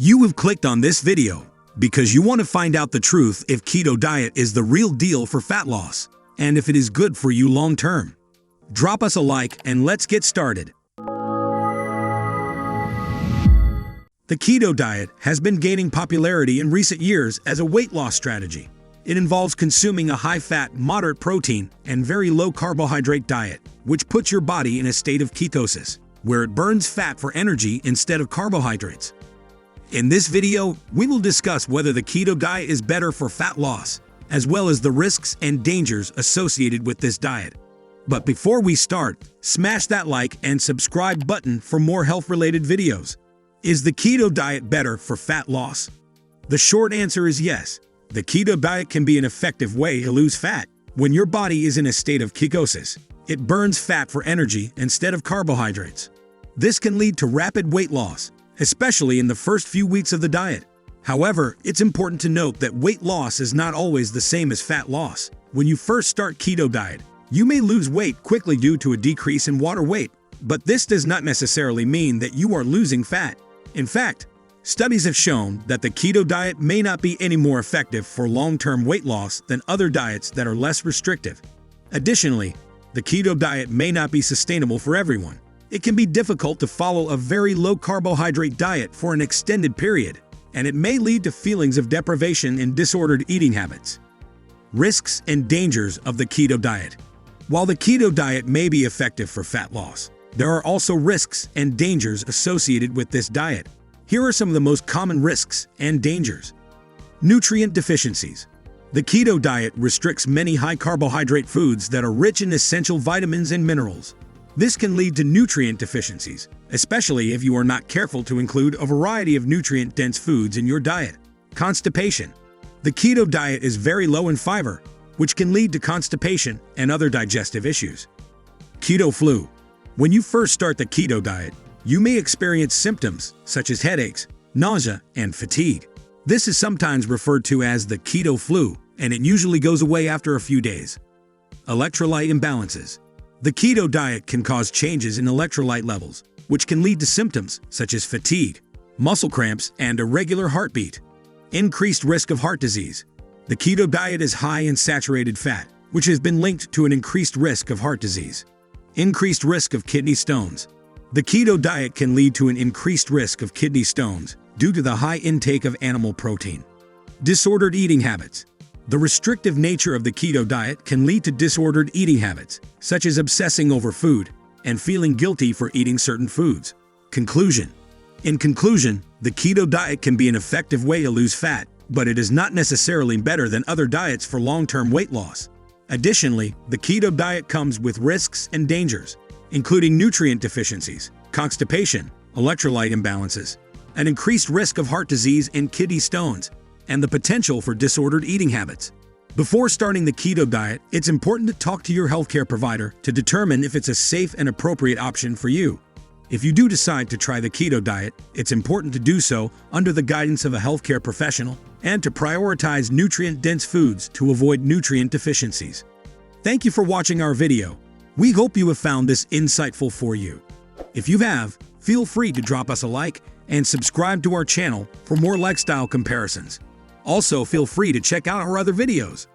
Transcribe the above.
You have clicked on this video because you want to find out the truth if keto diet is the real deal for fat loss and if it is good for you long term. Drop us a like and let's get started. The keto diet has been gaining popularity in recent years as a weight loss strategy. It involves consuming a high-fat, moderate protein, and very low-carbohydrate diet, which puts your body in a state of ketosis, where it burns fat for energy instead of carbohydrates. In this video, we will discuss whether the keto diet is better for fat loss, as well as the risks and dangers associated with this diet. But before we start, smash that like and subscribe button for more health-related videos. Is the keto diet better for fat loss? The short answer is yes. The keto diet can be an effective way to lose fat. When your body is in a state of ketosis, it burns fat for energy instead of carbohydrates. This can lead to rapid weight loss, especially in the first few weeks of the diet. However, it's important to note that weight loss is not always the same as fat loss. When you first start keto diet, you may lose weight quickly due to a decrease in water weight, but this does not necessarily mean that you are losing fat. In fact, studies have shown that the keto diet may not be any more effective for long-term weight loss than other diets that are less restrictive. Additionally, the keto diet may not be sustainable for everyone. It can be difficult to follow a very low-carbohydrate diet for an extended period, and it may lead to feelings of deprivation and disordered eating habits. Risks and dangers of the keto diet. While the keto diet may be effective for fat loss, there are also risks and dangers associated with this diet. Here are some of the most common risks and dangers. Nutrient deficiencies. The keto diet restricts many high-carbohydrate foods that are rich in essential vitamins and minerals. This can lead to nutrient deficiencies, especially if you are not careful to include a variety of nutrient-dense foods in your diet. Constipation. The keto diet is very low in fiber, which can lead to constipation and other digestive issues. Keto flu. When you first start the keto diet, you may experience symptoms such as headaches, nausea, and fatigue. This is sometimes referred to as the keto flu, and it usually goes away after a few days. Electrolyte imbalances. The keto diet can cause changes in electrolyte levels, which can lead to symptoms such as fatigue, muscle cramps, and irregular heartbeat. Increased risk of heart disease. The keto diet is high in saturated fat, which has been linked to an increased risk of heart disease. Increased risk of kidney stones. The keto diet can lead to an increased risk of kidney stones due to the high intake of animal protein. Disordered eating habits. The restrictive nature of the keto diet can lead to disordered eating habits, such as obsessing over food and feeling guilty for eating certain foods. Conclusion. In conclusion, the keto diet can be an effective way to lose fat, but it is not necessarily better than other diets for long-term weight loss. Additionally, the keto diet comes with risks and dangers, including nutrient deficiencies, constipation, electrolyte imbalances, an increased risk of heart disease and kidney stones, and the potential for disordered eating habits. Before starting the keto diet, it's important to talk to your healthcare provider to determine if it's a safe and appropriate option for you. If you do decide to try the keto diet, it's important to do so under the guidance of a healthcare professional and to prioritize nutrient-dense foods to avoid nutrient deficiencies. Thank you for watching our video. We hope you have found this insightful for you. If you have, feel free to drop us a like and subscribe to our channel for more lifestyle comparisons. Also, feel free to check out our other videos.